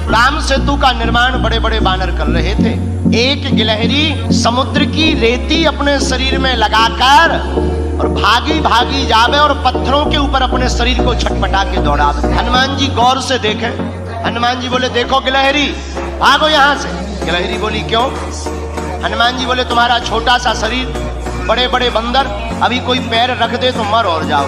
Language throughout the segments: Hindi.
राम सेतु का निर्माण बड़े बड़े बानर कर रहे थे। एक गिलहरी समुद्र की रेती अपने शरीर में लगाकर और भागी भागी जावे और पत्थरों के ऊपर अपने शरीर को छटपटा के दौड़ावे। हनुमान जी गौर से देखें। हनुमान जी बोले, देखो गिलहरी, भागो यहाँ से। गिलहरी बोली, क्यों? हनुमान जी बोले, तुम्हारा छोटा सा शरीर, बड़े बड़े बंदर, अभी कोई पैर रख दे तो मर और जाओ।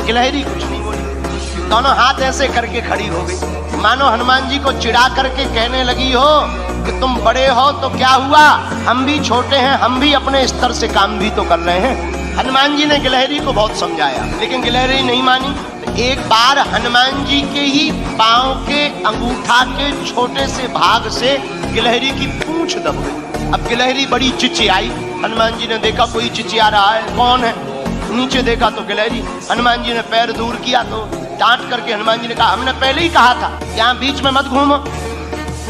गिलहरी कुछ नहीं बोली, दोनों हाथ ऐसे करके खड़ी हो गई, मानो हनुमान जी को चिढ़ा करके कहने लगी हो कि तुम बड़े हो तो क्या हुआ, हम भी छोटे हैं, हम भी अपने स्तर से काम भी तो कर रहे हैं। हनुमान जी ने गिलहरी को बहुत समझाया, लेकिन गिलहरी नहीं मानी। एक बार हनुमान जी के ही पांव के अंगूठा के छोटे से भाग से गिलहरी की पूंछ दब गई। अब गिलहरी बड़ी चिचियाई। हनुमान जी ने देखा कोई चिचिया रहा है, कौन है? नीचे देखा तो गिलहरी। हनुमान जी ने पैर दूर किया तो डांट करके हनुमान जी ने कहा, हमने पहले ही कहा था यहाँ बीच में मत घूमो।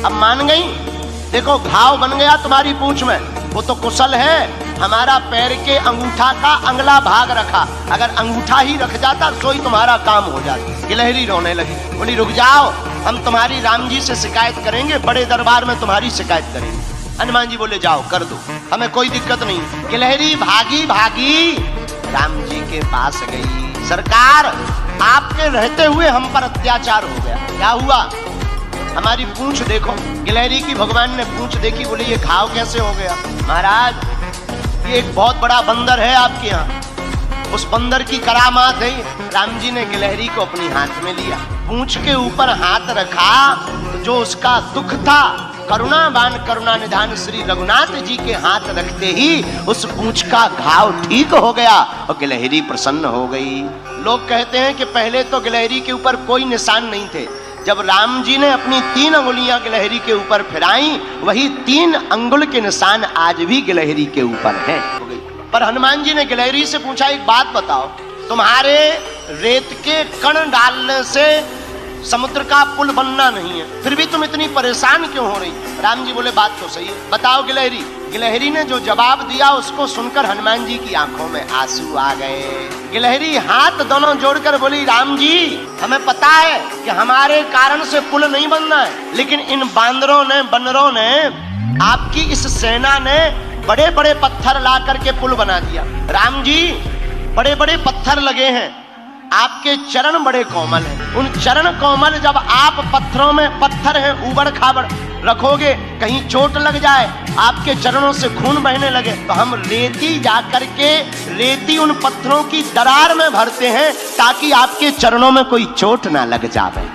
अब मान गई। देखो घाव बन गया तुम्हारी पूंछ में, वो तो कुशल है, हमारा पैर के अंगूठा का अगला भाग रखा, अगर अंगूठा ही रख जाता तो ही तुम्हारा काम हो जाता। गिलहरी रोने लगी, बोली रुक जाओ, हम तुम्हारी राम जी से शिकायत करेंगे, बड़े दरबार में तुम्हारी शिकायत करेंगे। हनुमान जी बोले, जाओ कर दो, हमें कोई दिक्कत नहीं। गिलहरी भागी भागी राम जी के पास गई। सरकार, आपके रहते हुए हम पर अत्याचार हो गया, क्या हुआ? हमारी पूंछ देखो। गिलहरी की भगवान ने पूंछ देखी, बोले ये घाव कैसे हो गया? महाराज, ये एक बहुत बड़ा बंदर है आपके यहाँ, उस बंदर की करामात है। राम जी ने गिलहरी को अपनी हाथ में लिया, पूंछ के ऊपर हाथ रखा, जो उसका दुख था, करुणावान करुणा निधान श्री रघुनाथ जी के हाथ रखते ही उस पूंछ का घाव ठीक हो गया और गिलहरी प्रसन्न हो गई। लोग कहते हैं कि पहले तो गिलहरी के ऊपर कोई निशान नहीं थे, जब राम जी ने अपनी 3 अंगुलियां गिलहरी के ऊपर फिराई, वही 3 अंगुल के निशान आज भी गिलहरी के ऊपर हैं। पर हनुमान जी ने गिलहरी से पूछा, एक बात बताओ, तुम्हारे रेत के कण डालने से समुद्र का पुल बनना नहीं है, फिर भी तुम इतनी परेशान क्यों हो रही? राम जी बोले, बात तो सही है, बताओ गिलहरी। गिलहरी ने जो जवाब दिया उसको सुनकर हनुमान जी की आंखों में आंसू आ गए। गिलहरी हाथ दोनों जोड़कर बोली, राम जी, हमें पता है कि हमारे कारण से पुल नहीं बनना है, लेकिन इन बांदरों ने, बंदरों ने, आपकी इस सेना ने बड़े बड़े पत्थर ला करके पुल बना दिया। राम जी, बड़े बड़े पत्थर लगे हैं, आपके चरण बड़े कोमल हैं, उन चरण कोमल जब आप पत्थरों में, पत्थर हैं उबड़ खाबड़, रखोगे, कहीं चोट लग जाए, आपके चरणों से खून बहने लगे, तो हम रेती जाकर के रेती उन पत्थरों की दरार में भरते हैं ताकि आपके चरणों में कोई चोट ना लग जाए।